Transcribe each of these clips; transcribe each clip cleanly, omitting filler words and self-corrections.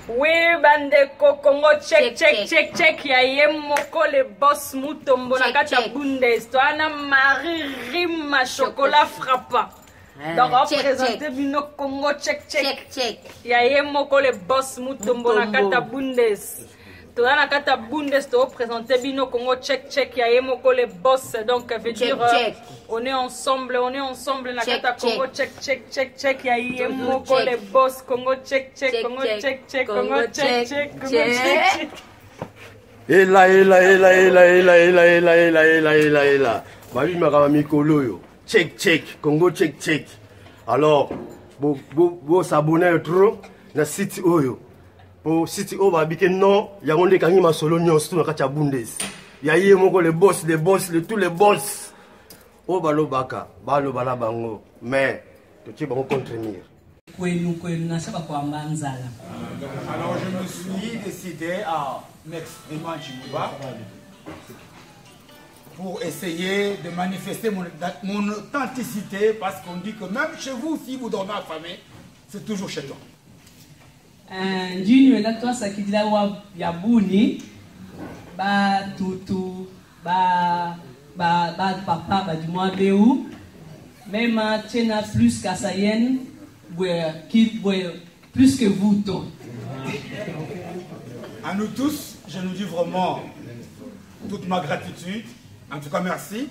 Oui, bandeko Congo, check. Ya yemoko le boss mutombo na kata bundes. Toana Marie Rima chocolat frappant. Donc représenter bino Congo, check. Ya yemoko le boss mutombo na kata bundes. Toana kata bundes to représenter bino Congo, check. Ya yemoko le boss. Donc veut dire on est ensemble na kata Congo, check. Ya yemoko le boss Congo, check. Congo, check. Congo, check. Ela. Babi makama mikolo yo. Check. Congo, check. Alors, bo s'abonner trop na site oyo. Pour site oyo babike non, yangonde kangi masolo nyonso na kati ya Bundes. Ya ye moko le boss, tous les boss. O balo baka, balo bala bango. Mais to ti bango contenir. Alors je me suis décidé à m'exprimer en Chimuba pour essayer de manifester mon authenticité, parce qu'on dit que même chez vous, si vous dormez affamé, c'est toujours chez toi. Même Tchena plus Kassayen, plus que vous tous. À nous tous, je nous dis vraiment toute ma gratitude. En tout cas, merci.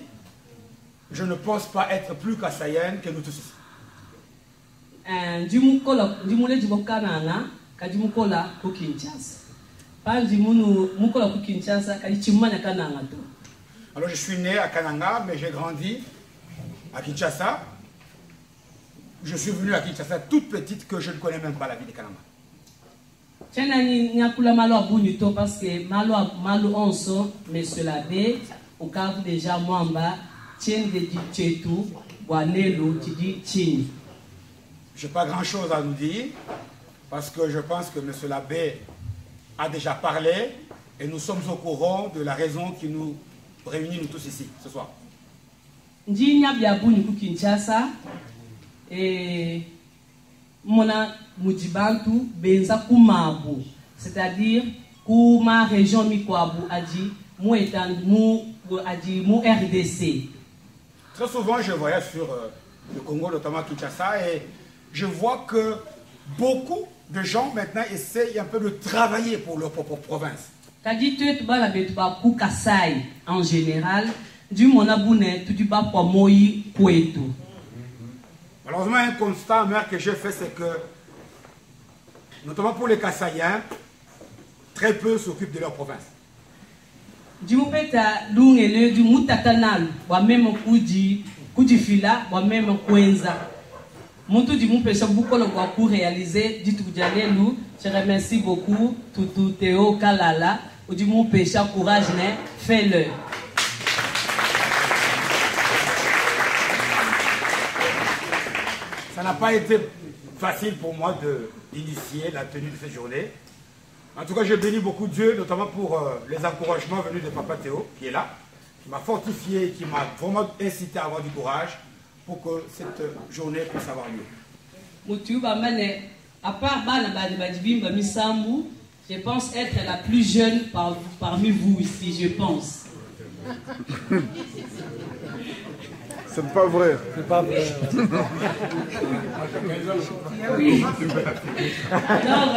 Je ne pense pas être plus Kassayen que nous tous ici. Alors je suis né à Kananga, mais j'ai grandi à Kinshasa. Je suis venu à Kinshasa toute petite que je ne connais même pas la ville de Kananga. Parce que malo onso, monsieur l'abbé, au cas où déjà mwamba, tien de ditchetu, wanelo, tidi tien. Je n'ai pas grand chose à nous dire, parce que je pense que monsieur l'abbé a déjà parlé et nous sommes au courant de la raison qui nous réunit nous tous ici ce soir. Ndinya biabuni ku Kinshasa et mona mujibantu benza kumabu, c'est-à-dire kuma région mikwabu adi mu etan mu adi mu RDC. Très souvent je voyage sur le Congo, notamment Kinshasa, et je vois que beaucoup de gens maintenant essayent un peu de travailler pour leur propre province. Kadi tu bala betuba ku Kasai en général. Du monabune tout du bas pour moi poète. Malheureusement, un constat amer que j'ai fait, c'est que, notamment pour les Kassaïens, très peu s'occupent de leur province. Du moupeta lungele du mutatanal, wa même kudi fila, wa même kwenza. Montou du moupesha beaucoup le bois pour réaliser, dit tout dialelu, je remercie beaucoup, tout Théo Kalala, ou du moupesha courage, fais-le. Ça n'a pas été facile pour moi d'initier la tenue de cette journée. En tout cas, je bénis beaucoup Dieu, notamment pour les encouragements venus de Papa Théo, qui est là, qui m'a fortifié, qui m'a vraiment incité à avoir du courage pour que cette journée puisse avoir lieu. À part je pense être la plus jeune parmi vous ici, je pense. C'est pas vrai. C'est pas vrai. Oui. Alors,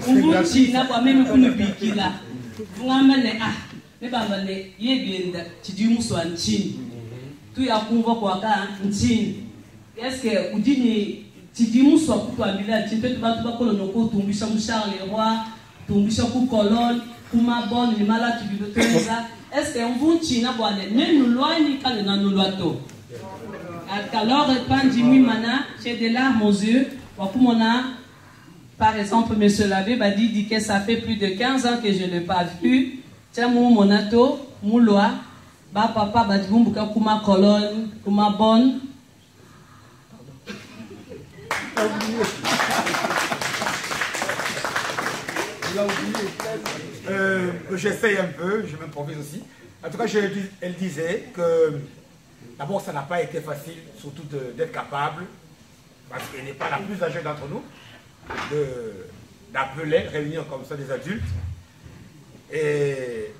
on vous dit, n'a pas même qu'on ne pique là. Vous m'amenez à, ne pas m'amener, y est bien, tu dis mousseau en Chine. Tout y a pour voir quoi en Chine. Est-ce que vous dites, tu dis mousseau pour toi, tu peux te battre pour le nom, ton bichon Charles le roi, ton bichon pour colonne, pour ma bonne, les malades, tu veux te ça. Est-ce qu'on vous dit, n'a pas de nous loin, ni pas de nous loin. Alors, j'ai des larmes aux yeux. Par exemple, monsieur l'abbé m'a dit que ça fait plus de 15 ans que je ne l'ai pas vu. Tiens, mon ato, mon loi, papa, kuma colonne, kuma bonne. J'essaye un peu, je m'improvise aussi. En tout cas, elle disait que d'abord, ça n'a pas été facile, surtout d'être capable, parce qu'elle n'est pas la plus âgée d'entre nous, d'appeler, réunir comme ça des adultes. Et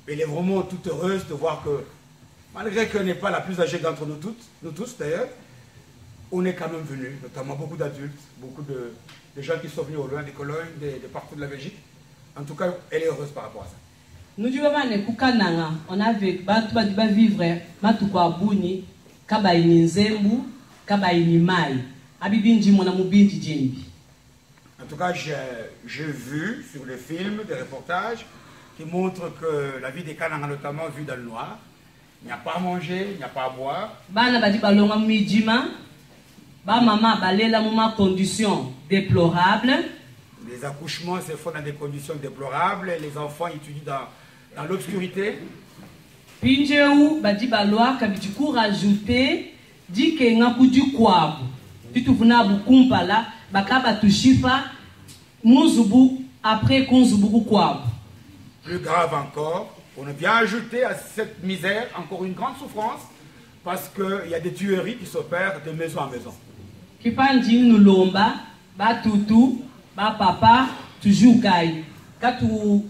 elle est vraiment toute heureuse de voir que, malgré qu'elle n'est pas la plus âgée d'entre nous tous d'ailleurs, on est quand même venus, notamment beaucoup d'adultes, beaucoup de gens qui sont venus au loin des Colognes, de partout de la Belgique. En tout cas, elle est heureuse par rapport à ça. Nous disons on a vivre matukwa buni kabaini nzembu kabaini mai abibinji mona mubinji jembi. En tout cas, j'ai vu sur les films des reportages qui montrent que la vie des Kananga, notamment vue dans le noir, il n'y a pas à manger, il n'y a pas à boire. Bana badi balonga midjima ba mama balela muma conditions déplorables. Les accouchements se font dans des conditions déplorables, les enfants étudient dans l'obscurité. Pinjeu badi balwa kabitiku rajouter dit que ngakudu kwabu tutuvuna bukumpala bakaba tushifa muzubu après kunzubu kwabu. Plus grave encore, on vient ajouter à cette misère encore une grande souffrance parce qu'il y a des tueries qui s'opèrent de maison en maison. Kipanji nulomba ba tutu ba papa toujours gai katu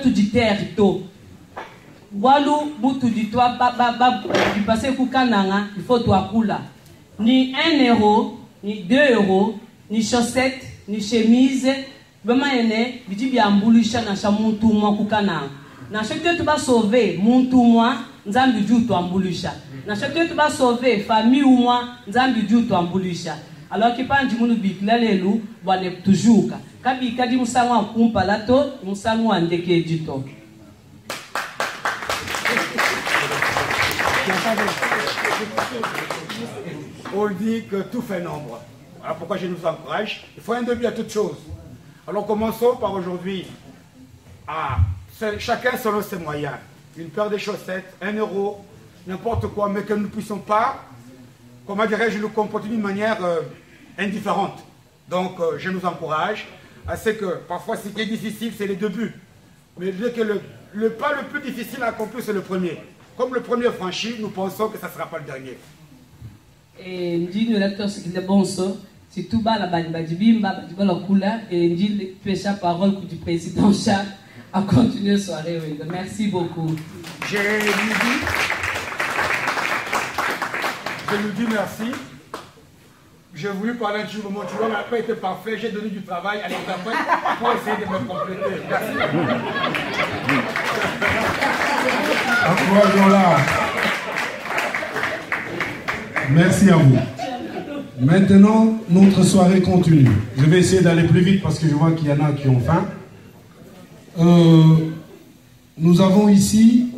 diterre to walu butu ditwa ba du passé kukananga il faut toi kula ni 1 euro ni 2 euros ni chaussettes ni chemise bama ene bidi biambulisha na shamuntu mwa kukananga na chaque tu ba sauver muntu mwa nzambi ju to ambulisha na chaque tu ba sauver famille ou mwa nzambi ju to ambulisha. Alors kipanji munu biklalelu bwane tujuka kabi kadi musango akumpa lato musango andeke dito. On dit que tout fait nombre. Voilà pourquoi je nous encourage. Il faut un début à toute chose. Alors commençons par aujourd'hui à chacun selon ses moyens. Une paire de chaussettes, 1 euro, n'importe quoi, mais que nous ne puissions pas, comment dirais-je, nous comporter d'une manière indifférente. Donc je nous encourage à ce que parfois ce qui est difficile, c'est les débuts. Mais je dis que le pas le plus difficile à accomplir, c'est le premier. Comme le premier franchi, nous pensons que ça ne sera pas le dernier. Et dit le lecteur ce qu'il est bon ça, c'est tout bas la badibimba, badibala kula, et dit tu la parole du président Jacques à continuer la soirée. Merci beaucoup. Je lui dis merci. J'ai voulu parler du moment, tu vois, n'a pas été parfait, j'ai donné du travail à l'interprète pour essayer de me compléter. Merci. Encourageons-la. Merci à vous. Maintenant, notre soirée continue. Je vais essayer d'aller plus vite parce que je vois qu'il y en a qui ont faim. Nous avons ici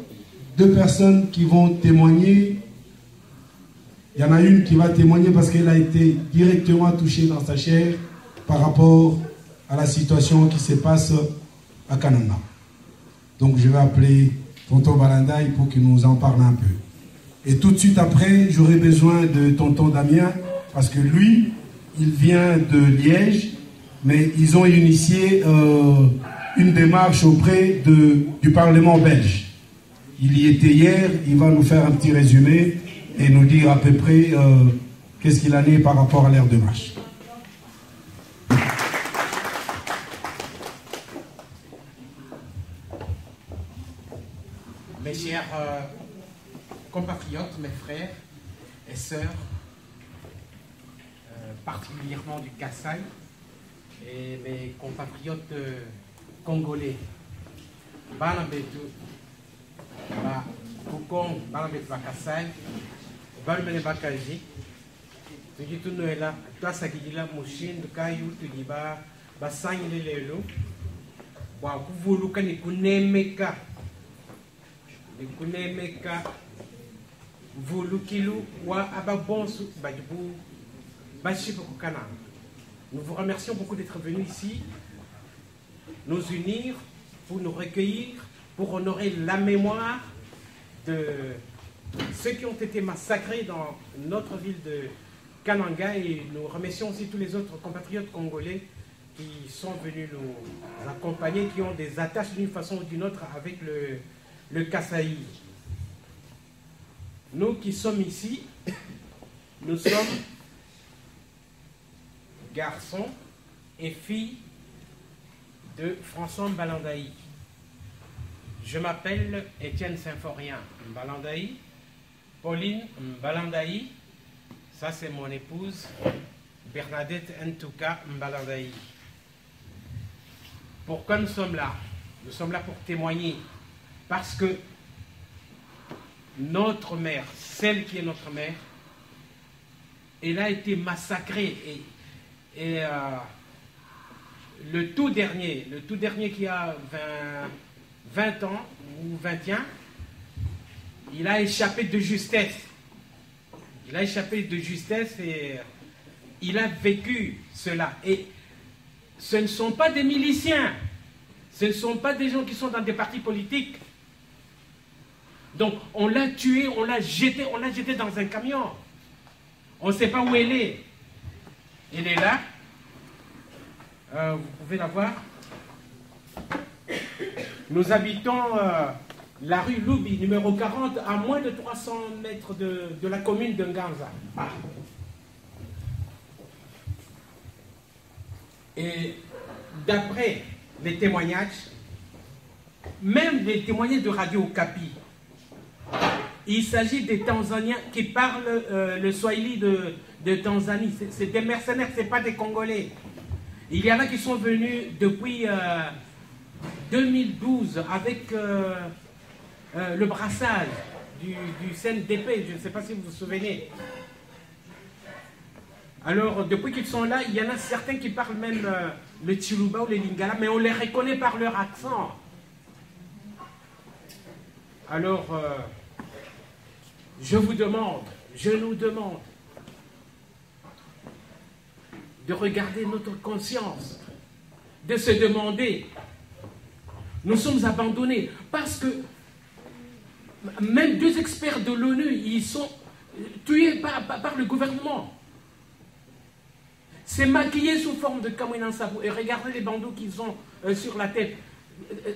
2 personnes qui vont témoigner. Il y en a une qui va témoigner parce qu'elle a été directement touchée dans sa chair par rapport à la situation qui se passe à Kananga. Donc je vais appeler Tonton Balandaï pour qu'il nous en parle un peu. Et tout de suite après, j'aurai besoin de Tonton Damien parce que lui, il vient de Liège, mais ils ont initié une démarche auprès du Parlement belge. Il y était hier, il va nous faire un petit résumé et nous dire à peu près qu'est-ce qu'il en est par rapport à leur démarche. Mes chers compatriotes, mes frères et sœurs, particulièrement du Kasaï, et mes compatriotes congolais, Banabetu, Kukong, Banabetu Kasaï, Balmene Bakaji, tu dis tout Noël, toi ça qui dit là, Mouchin, de Kayou, tu dis Basang les Lelo, Wakuvoluka ni Kunemeka. Nikunemeka Volukilu wa Ababonsu Badibou Bachipokana. Nous vous remercions beaucoup d'être venus ici, nous unir pour nous recueillir, pour honorer la mémoire de ceux qui ont été massacrés dans notre ville de Kananga, et nous remercions aussi tous les autres compatriotes congolais qui sont venus nous accompagner, qui ont des attaches d'une façon ou d'une autre avec le Kasaï. Nous qui sommes ici, nous sommes garçons et fille de François Mbalandaï. Je m'appelle Étienne Symphorien Mbalandaï. Pauline Mbalandaï, ça c'est mon épouse, Bernadette Ntouka Mbalandaï. Pourquoi nous sommes là? Nous sommes là pour témoigner, parce que notre mère, celle qui est notre mère, elle a été massacrée et le tout dernier qui a 20 ans ou 21, il a échappé de justesse. Il a échappé de justesse et il a vécu cela. Et ce ne sont pas des miliciens, ce ne sont pas des gens qui sont dans des partis politiques. Donc on l'a tué, on l'a jeté dans un camion. On ne sait pas où elle est. Elle est là. Vous pouvez la voir. Nous habitons la rue Loubi, numéro 40, à moins de 300 mètres de la commune de Nganza. Ah. Et d'après les témoignages, même les témoignages de Radio Okapi, il s'agit des Tanzaniens qui parlent le Swahili de Tanzanie. C'est des mercenaires, ce n'est pas des Congolais. Il y en a qui sont venus depuis 2012 avec le brassage du CNDP, je ne sais pas si vous vous souvenez. Alors, depuis qu'ils sont là, il y en a certains qui parlent même le Chiluba ou le Lingala, mais on les reconnaît par leur accent. Alors, je nous demande de regarder notre conscience, de se demander, nous sommes abandonnés, parce que même 2 experts de l'ONU, ils sont tués par le gouvernement. C'est maquillé sous forme de Kamwina Nsabou, et regardez les bandeaux qu'ils ont sur la tête.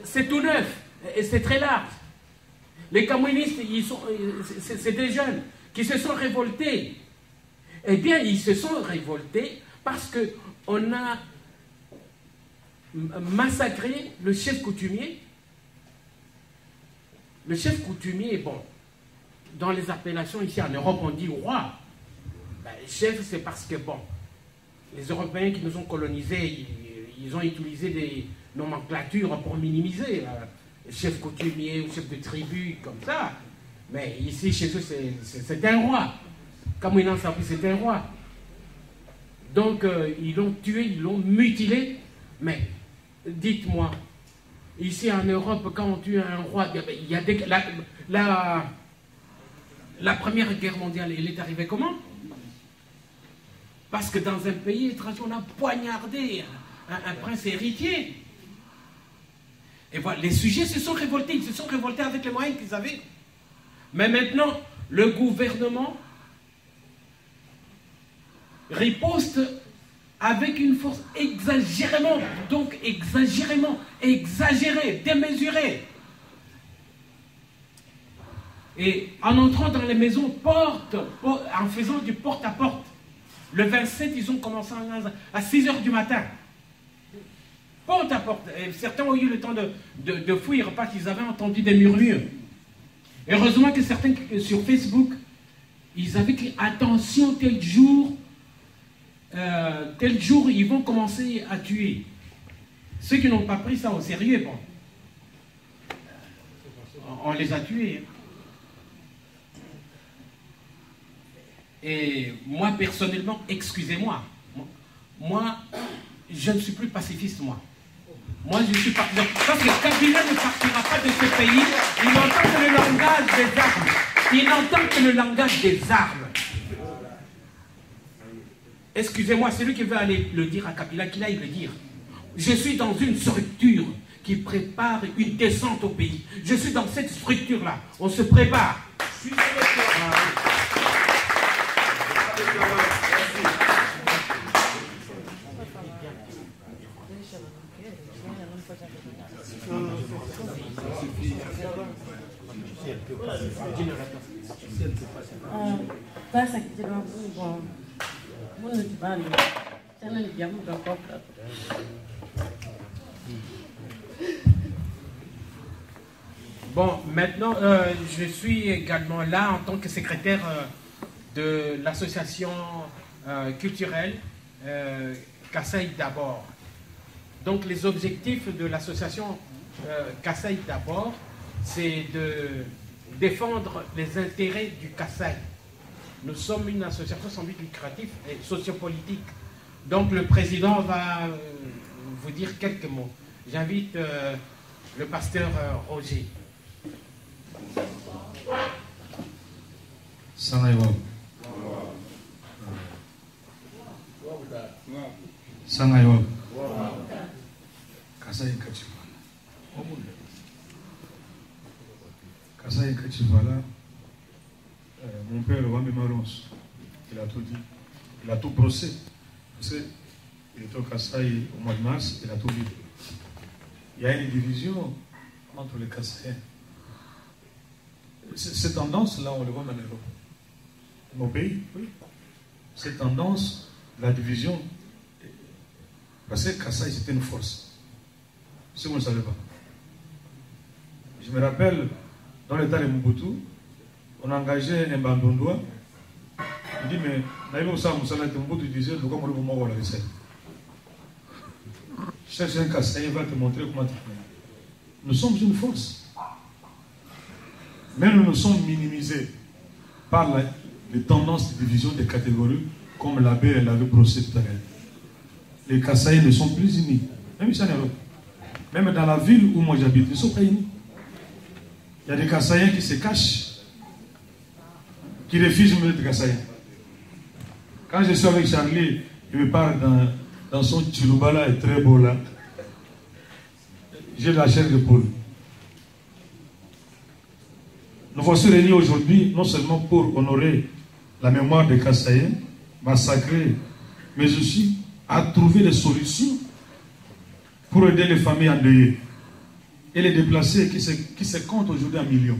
C'est tout neuf, et c'est très large. Les communistes, c'est des jeunes qui se sont révoltés. Eh bien, ils se sont révoltés parce qu'on a massacré le chef coutumier. Le chef coutumier, bon, dans les appellations ici en Europe, on dit roi. Ben, chef, c'est parce que, bon, les Européens qui nous ont colonisés, ils ont utilisé des nomenclatures pour minimiser. Chef coutumier ou chef de tribu, comme ça. Mais ici, chez eux, c'est un roi. Kamwina Nsabou, c'est un roi. Donc, ils l'ont tué, ils l'ont mutilé. Mais, dites-moi, ici en Europe, quand on tue un roi, il y a la Première Guerre mondiale, elle est arrivée comment? Parce que dans un pays étranger, on a poignardé un prince héritier. Et voilà, les sujets se sont révoltés, ils se sont révoltés avec les moyens qu'ils avaient. Mais maintenant, le gouvernement riposte avec une force exagérément exagérée, démesurée. Et en entrant dans les maisons, en faisant du porte-à-porte. Le 27, ils ont commencé à 6 h du matin. Porte à porte. Et certains ont eu le temps de fuir parce qu'ils avaient entendu des murmures. Heureusement que certains sur Facebook, ils avaient dit attention, tel jour, ils vont commencer à tuer. Ceux qui n'ont pas pris ça au sérieux, bon, on les a tués. Et moi, personnellement, excusez-moi, moi, je ne suis plus pacifiste, moi. Moi, je suis pas... Parce que Kabila ne partira pas de ce pays, il n'entend que le langage des armes. Il n'entend que le langage des armes. Excusez-moi, c'est lui qui veut aller le dire à Kabila, qu'il aille le dire. Je suis dans une structure qui prépare une descente au pays. Je suis dans cette structure-là. On se prépare. Pasa que te lo bon. Bueno, vale. Bon, maintenant, je suis également là en tant que secrétaire de l'association culturelle Kasaï d'abord. Donc, les objectifs de l'association Kasaï d'abord, c'est de défendre les intérêts du Kasaï. Nous sommes une association sans but lucratif et sociopolitique. Donc, le président va vous dire quelques mots. J'invite le pasteur Roger. Sangaiwa. Sangaiwa. Kasaï Kachivala. Kasaï Kachivala. Mon père, Wami Marons, il a tout dit. Il a tout brossé. Parce qu'il était au Kasaï au mois de mars, il a tout dit. Il y a une division entre les Kasaïens. Cette tendance-là, on le voit maintenant. Mon pays, oui. Cette tendance, la division, parce que Kasaï, c'était une force. Si vous ne le savez pas. Je me rappelle, dans l'état de Mobutu, on a engagé un bandondois. Il dit, mais, Mobutu disait, cherche un Kasaï, va te montrer comment tu fais. Nous sommes une force. Mais nous sommes minimisés par les tendances de division des catégories, comme l'abbé l'avait brossé tout à l'heure. Les Kasaïs ne sont plus unis. Même dans la ville où moi j'habite, ils ne sont pas unis. Il y a des Kasaïens qui se cachent, qui refusent de mettre Kasaïens. Quand je suis avec Charlie, il me parle dans son Chilubala est très beau là. J'ai la chair de poule. Nous voici réunis aujourd'hui, non seulement pour honorer la mémoire des Kasaïens, massacrés, mais aussi à trouver des solutions pour aider les familles endeuillées et les déplacés qui se comptent aujourd'hui en millions.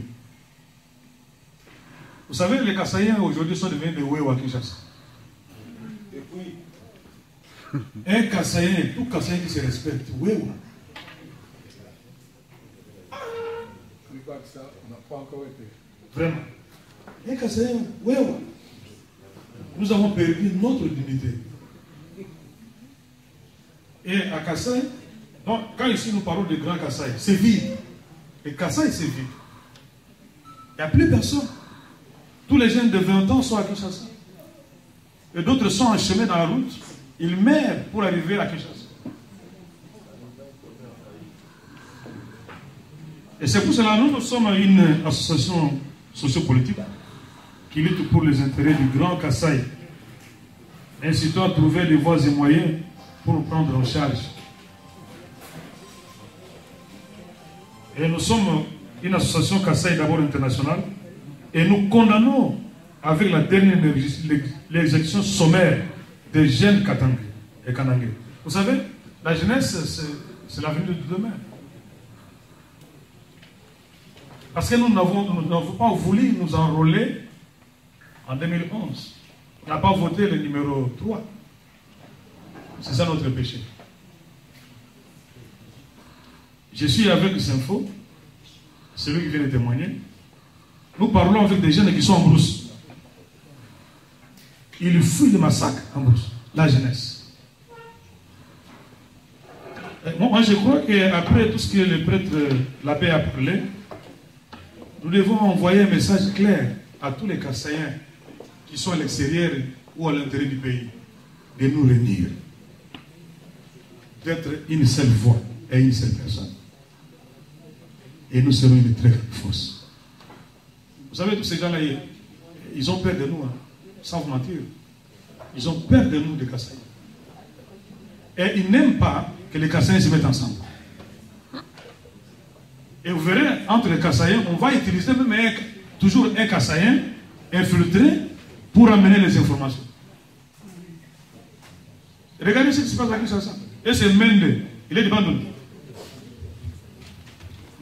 Vous savez, les Kasaïens aujourd'hui sont devenus des Wewa Kinshasa. Un Kasaïen et tout Kasaïen qui se respecte, Wewa. Ça, on n'a pas encore été. Vraiment. Un Kasaïen, Wewa. Nous avons perdu notre dignité. Et à Kasaï, donc, quand ici nous parlons de Grand Kasaï, c'est vide. Et Kasaï, c'est vide. Il n'y a plus personne. Tous les jeunes de 20 ans sont à Kinshasa. Et d'autres sont en chemin dans la route. Ils meurent pour arriver à Kinshasa. Et c'est pour cela que nous sommes une association sociopolitique qui lutte pour les intérêts du Grand Kasaï, incitant à trouver des voies et moyens pour prendre en charge. Et nous sommes une association Kasaï d'abord internationale et nous condamnons avec la dernière l'exécution sommaire des jeunes Katangé et Kanangé. Vous savez, la jeunesse, c'est l'avenir de demain. Parce que nous n'avons pas voulu nous enrôler en 2011. On n'a pas voté le numéro 3. C'est ça notre péché. Je suis avec Sinfo, celui qui vient de témoigner. Nous parlons avec des jeunes qui sont en brousse. Ils fuient le massacre en brousse, la jeunesse. Moi, je crois qu'après tout ce que le prêtre, l'abbé a parlé, nous devons envoyer un message clair à tous les Kasaïens qui sont à l'extérieur ou à l'intérieur du pays, de nous réunir, d'être une seule voix et une seule personne. Et nous serons une très grande force. Vous savez, tous ces gens-là, ils ont peur de nous, hein, sans vous mentir. Ils ont peur de nous, les Kasaïens. Et ils n'aiment pas que les Kasaïens se mettent ensemble. Et vous verrez, entre les Kasaïens, on va utiliser même toujours un Kasaïen infiltré pour amener les informations. Regardez ce qui se passe à Kinshasa. Et c'est Mende. Il est de Bandung.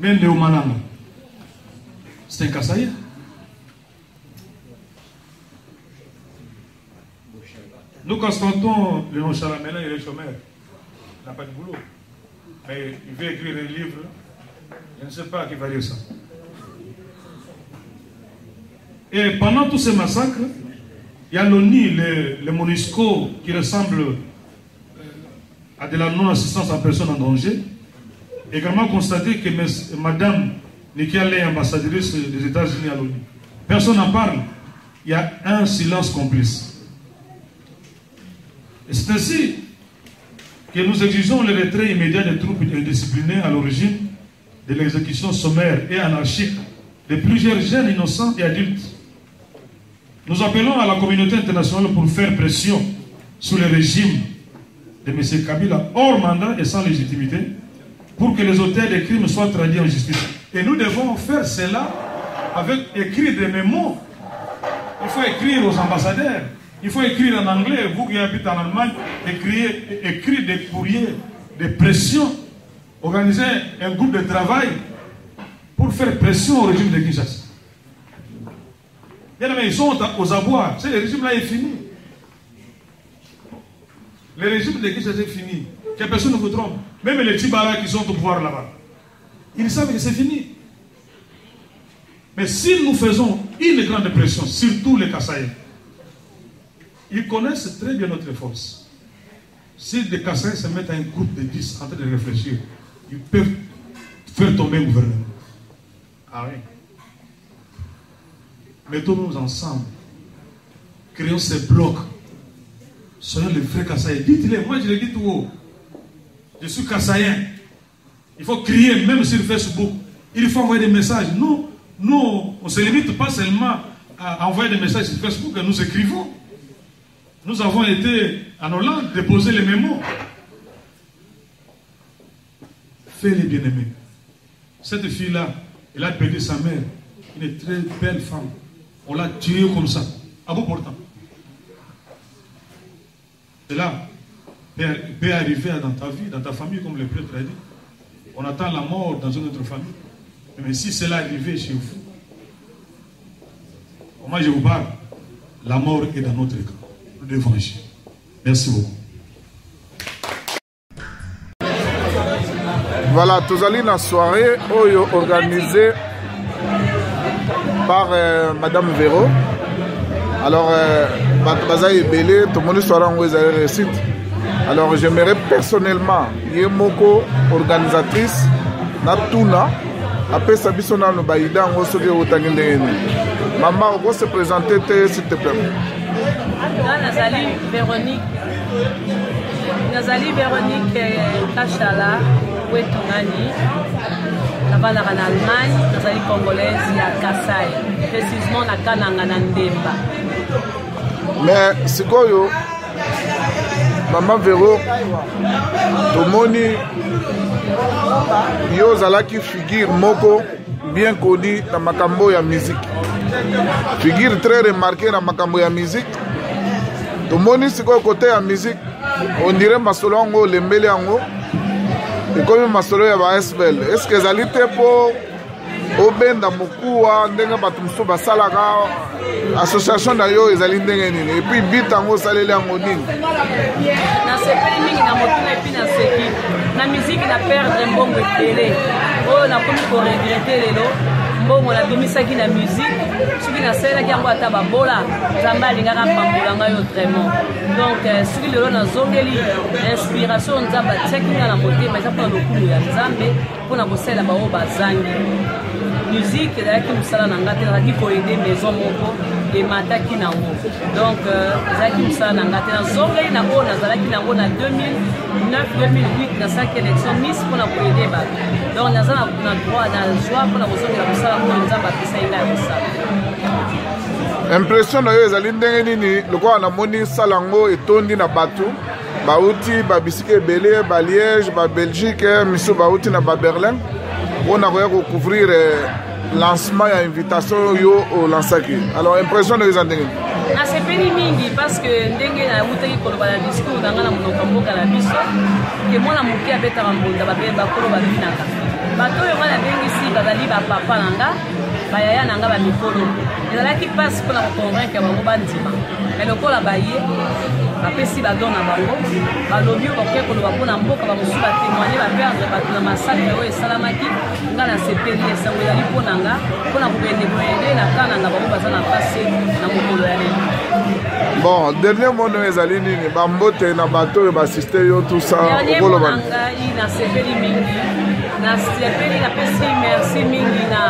Mende Omananga. C'est un Kasaïen. Nous constatons le nonchalant, maintenant il est chômeur. Il n'a pas de boulot. Mais il veut écrire un livre. Je ne sais pas qui va lire ça. Et pendant tous ces massacres, il y a l'ONU, le MONUSCO, qui ressemble à de la non-assistance à personne en danger. Également constaté que Madame Nikki Haley, ambassadrice des États-Unis à l'ONU, personne n'en parle. Il y a un silence complice. Et c'est ainsi que nous exigeons le retrait immédiat des troupes indisciplinées à l'origine de l'exécution sommaire et anarchique de plusieurs jeunes innocents et adultes. Nous appelons à la communauté internationale pour faire pression sur le régime de M. Kabila hors mandat et sans légitimité pour que les auteurs des crimes soient traduits en justice. Et nous devons faire cela avec écrire des mémos. Il faut écrire aux ambassadeurs. Il faut écrire en anglais. Vous qui habitez en Allemagne, écrire des courriers, des pressions, organiser un groupe de travail pour faire pression au régime de Kinshasa. Bien, mais ils sont aux abois. Le régime-là est fini. Le régime de Kinshasa est fini. Que personne ne vous trompe. Même les Tibara qui sont au pouvoir là-bas. Ils savent que c'est fini. Mais si nous faisons une grande pression, surtout les Kassaïens, ils connaissent très bien notre force. Si les Kassaïens se mettent à un groupe de 10 en train de réfléchir, ils peuvent faire tomber un gouvernement. Ah oui. Mettons-nous ensemble. Créons ces blocs. Soyons les vrais Kassaïens. Dites-les, moi je les dis tout haut. Je suis Kassaïen. Il faut crier même sur Facebook. Il faut envoyer des messages. Nous, on ne se limite pas seulement à envoyer des messages sur Facebook, nous écrivons. Nous avons été en Hollande déposer les mémos. Fais-les bien-aimés. Cette fille-là, elle a perdu sa mère. Une très belle femme. On l'a tuée comme ça. À bout portant. Cela peut arriver dans ta vie, dans ta famille, comme le prêtre a dit. On attend la mort dans une autre famille. Mais si cela arrivait chez vous, moi je vous parle, la mort est dans notre camp. Nous devons agir. Merci beaucoup. Voilà, tous allés dans la soirée organisée par Madame Véro. Alors, Bazaï Belé, tout le monde soirée en réussite. Alors, j'aimerais personnellement, Yemoko, organisatrice, Natuna, après Sabisona no Baïda, on se fait maman, on va se présenter, s'il te plaît. Nazali Véronique Kachala, Ouetungani, Navala en Allemagne, Nazali congolaise, à Kassai, précisément à Kananga Ndemba. Mais c'est quoi yo? Maman Véro, Tomoni, yo zalaki figure moko bien connu dans makambo ya musique. Figure très remarquée dans makambo ya musique. Tomoni c'est quoi côté ya musique? On dirait masolo yango lembele yango. Et comme masolo ya ba SBL. Est-ce que zalité pour obenda mokuwa ndenga batu muso basalaka association na yo ezali ndenge nini et puis bitango salele yango nini na sepeli mingi na motuna epi na seki na musique na perdre mbongo télé oyo nakomi ko regretter lelo mbongo na bimisaki na musique soki nasalelaki yango ata babola nzambe alingaka mpambola ngai autrement donc soki lelo nazongeli inspiration nzambe atiaki nga na motema eza mpona lokumu ya nzambe mpona kosalela baoyo bazangi musique ezalaki mosala na nga te nazalaki koede maison moko emataki nango donc ezalaki mosala na nga te nazongeli na oyo nazalaki nango na 2009-2008 nasalaki élection miss mpona koede bato donc naza na droit na joie mpona kozongela mosala oyo nzambe apesai ngai ya kosala. impression na yo ezali ndenge nini lokola namoni sala yango etondi na bato bauti babisika ebele baliège babelgique miso bauti na baberlin on a recouvrir lancement et invitation yo au lancaki. Alors impression de les andengé. Na sepeli mingi parce que ndenge na utaki koloba na discours danga na monoko mboka na biso ke mwana moke abeta mbonda ba be ba koloba binaka. Bato yo mwana bengi si bazali ba papa nanga bayaya na nga bamikolo ezalaki mpasi mpona koconvaincre bango bandima mais lokola baye bapesi badon na bango balobi okoke koloba mpona mboka bamosusu batémoigne baperdre bato na masakre oyo esalamaki nga na sepeli esango ezali mpona nga mpona kobeneboyede na ka na nga bango baza na mpasi na mokolo ya lelo. Bon, dernier mot ezali nini bambote na bato oyo basiste yo tout ça okoloba ngai nasepeli mingi nasepeli napesi merci mingi na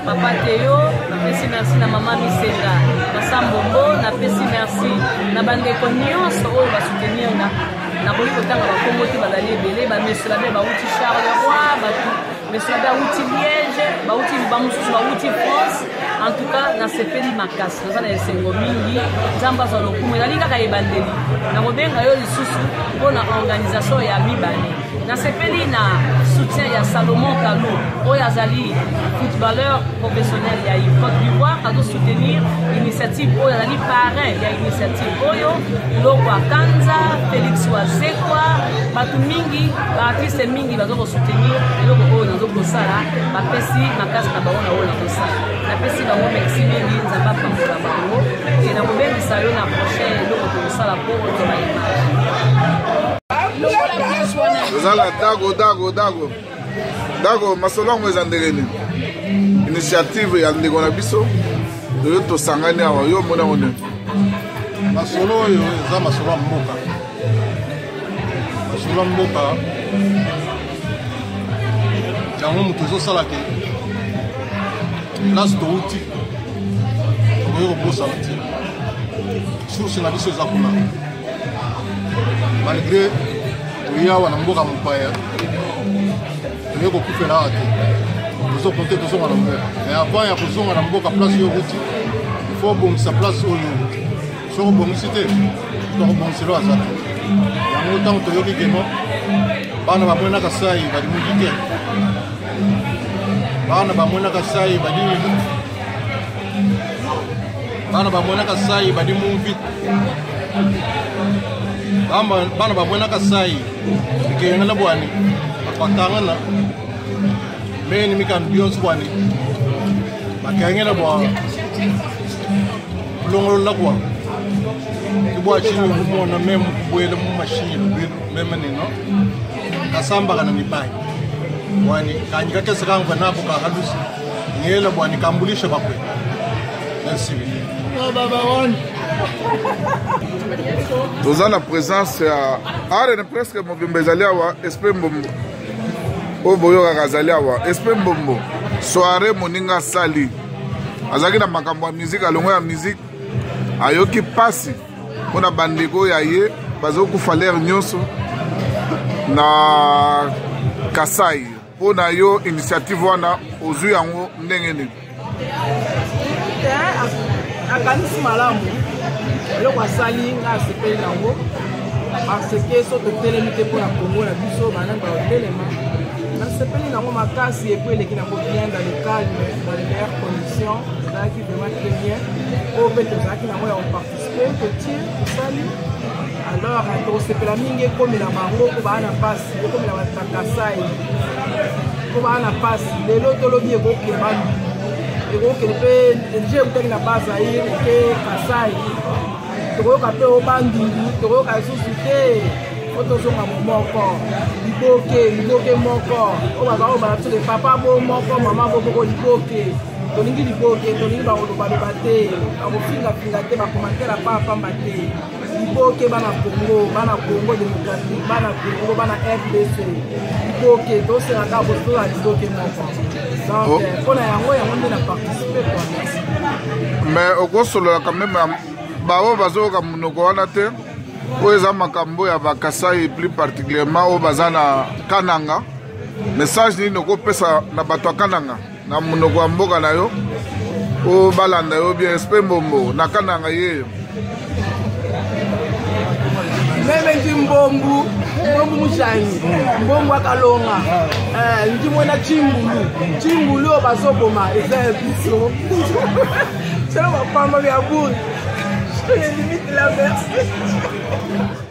papa Théo napesi merci na mama Misenga Masambombo napesi merci na bandeko nyonso oyo basoutenir nakoki kotanga bakombo te bazali ebele bamesola be bauti Charleroi bato mesola be bauti Liège bauti bamosusu bauti France. En tout cas, nasepeli makasi naza na esengo mingi nzambe azwa lokumu ezali kaka ebandeli nakobenga yo lisusu mpona organisation ya mibale. Nasepeli na soutien ya Salomon Kalou oyo azali footballeur professionnel ya Côte d'Ivoire azosoutenir initiative oyo azali parrain ya initiative oyo Lokwa Kanza Félix Wazekwa bato mingi baartiste mingi bazokosoutenir eloko oyo nazokosala bapesi makasi na bango na oyo nakosala napesi bango merci mingi nzambe apambola bango e nakobengisa yo na prochain eloko tokosala mpo tobayeba ezala dago masolo yango eza ndenge nini initiative ya ndeko na biso oyo tosangani awa yo mona ngo nini masolo oyo eza masolo ya mboka yango moto ezosala ke place touti okoki kobosana te source na biso eza kuna malgré toyawa na mboka mopaya toye kokufela awa te tozokonte tozonga na mboka mais avant ya kozonga na mboka place oyo ruti ifo obongisa place oyo soki obongisi te tokobongiselo aza te yango ntango toyoki keno bana bamwenaka sai badimuki te bana bamwenaka sai badimu vite bana bamwenaka sai ikeyengana bwani bakwatangana meni mikandu byonso bwani bakengena bwa kulongolola kwa kibwa chini kumona memu kubwele mu machine meme nino kasamba kana mibai bwani kanyika kesa kangwa napo ka halusi ngela bwani kambulisha bakwe merci baba wani toza na présence ya arene presque mobimba ezali awa esprit mbombo oyo boyokaka azali awa esprit mbombo soirée moninga asali azalaki na makambo ya musique alongo ya musique ayoki pasi mpona bandeko ya ye bazokufa lere nyonso na Kasai mpona yo initiative wana ozwi yango ndenge nini akanisi malamu eloko asali nga asepeli nango parce que so totelemi te mpona Congo na biso banani baotelema nasepeli nango makasi epo eleki nango bien dans le calme dans les meilleures conditions ezalaki vraiment très bien oyo mpe tozalaki nango ya koparticipe totie tosali alors tokosepela mingi ekomela bango mpo baa na mpasi ekomela batakasai mpo baa na mpasi lelo tolobi ekokende bandu ekokende mpe je ekutaki na bazaire ke kasai tokoyoka mpe o bandundu tokoyoka lisusu te po tozonga moko liboke moko oyo baza oyo balatuke papa bo moko mama bo moko liboke tolingi tolingi balobaloba te bakofingafinga te bakomantere apapamba te liboke bana Congo démocratique bana Congo bana RDC liboke toselaka botola liboke moko donc mpona yango nde na participe kwa merci mais okosolola quand même bao bazoyoka monoko wana te oyo eza makambo ya bakasai plus particulièrement oyo baza na Kananga message nini okopesa na bato ya Kananga na monoko ya mboka na yo oyo balanda yo bien esprit mbombo na Kananga ye meme ndi mbombu mushangi mbombu akalonga ndimwena chimbulu oyo bazoboma eza ya biso selo bapamba bya buni je limite la merci